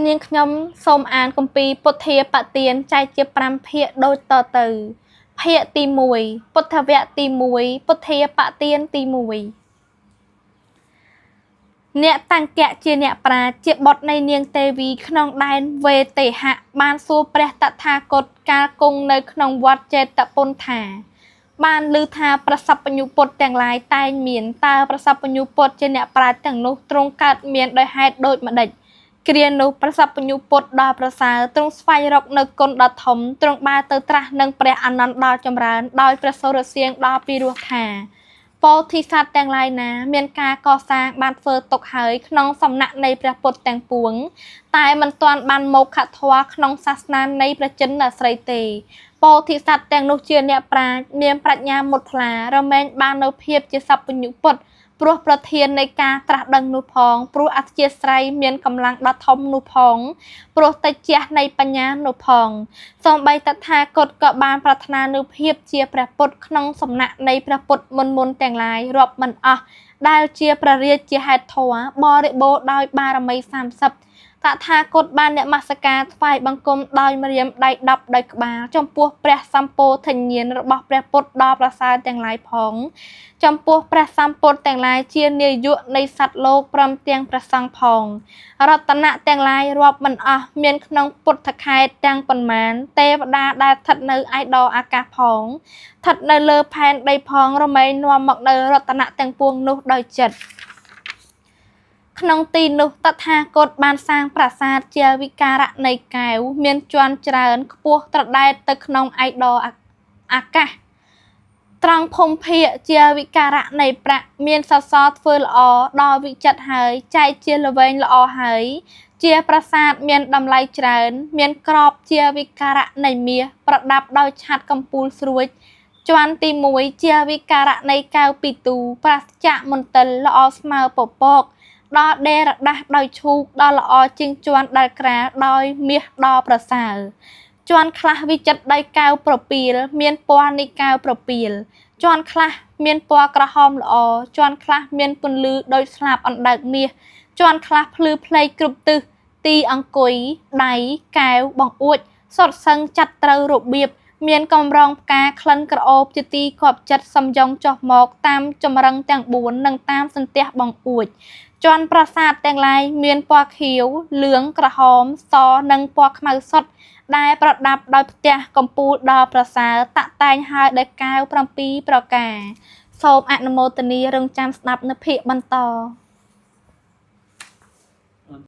នាងខ្ញុំសូមអានគម្ពីរពុទ្ធាបទានចែកជា5ភាគដូចតទៅភាគទី1ពុទ្ធវគ្គទី1ពុទ្ធាបទានទី1អ្នកតាំងកៈជាអ្នកប្រាជ្ញជាបុត្រនៃនាងទេវីក្នុងដែនវេទេហៈបានសួរព្រះតថាគតកាលគង់នៅក្នុងវត្តចេតពុនថាបានឮថាប្រសព្វបញ្ញុពុទ្ធទាំងឡាយតែងមានតើប្រសព្វបញ្ញុពុទ្ធជាអ្នកប្រាជ្ញទាំងនោះទ្រង់កើតមានដោយហេតុដូចម្ដេចគ្រានោះប្រសព្វបញ្ញុពុទ្ធដ៏ប្រសើរទ្រង់ស្វែងរកនៅគុណដ៏ធំទ្រង់បានទៅត្រាស់នឹងព្រះអានន្ទដ៏ចម្រើនដោយព្រះសូរសៀងដ៏ពីរោះថាពោធិសត្វទាំងឡាយណាមានការកសាងបានធ្វើទុកហើយក្នុងសំណាក់នៃព្រះពុទ្ធទាំងពួងតែមិនទាន់បានមោក្ខធម៌ក្នុងសាសនានៃព្រះចិនស្រីទេពោធិសត្វទាំងនោះជាអ្នកប្រាជ្ញមានប្រាជ្ញាមុតថ្លារមែងបាននៅភាពជាសព្វញ្ញុពុទ្ធព្រោះប្រធាននៃការត្រាស់ដឹងនោះផងព្រោះអធ្យាស្រ័យមានកម្លាំងដ៏ធំនោះផងព្រោះតិចជះនៃបញ្ញានោះផងសូម្បីតថាគតក៏បានប្រាថ្នានូវភាពជាព្រះពុទ្ធក្នុងសំណាក់នៃព្រះពុទ្ធមុនទាំងឡាយរាប់មិនអស់ដែលជាព្រះរាជជាហេតុធម៌បរិបូរដោយបារមី30តថាគតបាននមស្ការថ្វាយបង្គំដោយម្រាមដៃ10ដោយក្បាលចំពោះព្រះសម្ពោធញ្ញាណរបស់ព្រះពុទ្ធដ៏ប្រសើរទាំងឡាយផងចំពោះព្រះសម្ពុទ្ធទាំងឡាយជានាយកនៃសត្វលោកព្រមទាំងព្រះសង្ឃផងរតនៈទាំងឡាយរាប់មិនអស់មានក្នុងពុទ្ធខេត្តទាំងប៉ុន្មានទេវតាដែលស្ថិតនៅឯដរអាកាសផងស្ថិតនៅលើផែនដីផងរមែងនាំមកនៅរតនៈទាំងពួងនោះដោយចិត្តក្នុងទីនោះតថាគតបានសាងប្រាសាទជាវិការៈនៃកែវមានជាន់ច្រើនខ្ពស់ត្រដែតទៅក្នុងឯដរអាកាសត្រង់ភូមិភាគជាវិការៈនៃប្រាក់មានសសរធ្វើល្អដល់វិចិត្រហើយចែកជាល្វែងល្អហើយជាប្រាសាទមានតម្លៃច្រើនមានក្របជាវិការៈនៃមាសប្រដាប់ដោយឆ័ត្រកំពូលស្រួចជាន់ទី1ជាវិការៈនៃកែវពីទូប្រាសចាកមន្ទិលល្អស្មើពពកដល់ដេរដាស់ដោយឈូកដល់ល្អជាងជាន់ដែលក្រាលដោយមាសដ៏ប្រសើរជាន់ខ្លះវិចិត្រដោយកែវប្រពីលមានពណ៌នៃកែវប្រពីលជាន់ខ្លះមានពណ៌ក្រហមល្អជាន់ខ្លះមានពន្លឺដូចស្លាបអណ្ដើកមាសជាន់ខ្លះភ្លឺផ្លេកគ្រប់ទិសទីអង្គុយដៃកែវបង្អួចសុទ្ធសឹងចាត់ត្រូវរបៀបមានកំរងផ្កាក្លិនក្រអូបជាទីគប់ចិត្តសំយ៉ងចុះមកតាមចម្រឹងទាំង4និងតាមសន្ទះបង្អួចជាន់ប្រាសាទទាំងឡាយមានពណ៌ខៀវលឿងក្រហមសនិងពណ៌ខ្មៅសុទ្ធដែលប្រដាប់ដោយផ្ទះកំពូលដ៏ប្រសើរតាក់តែងហើយដោយកែវ7ប្រការសូមអនុមោទនារងចាំស្ដាប់នៅភាគបន្ត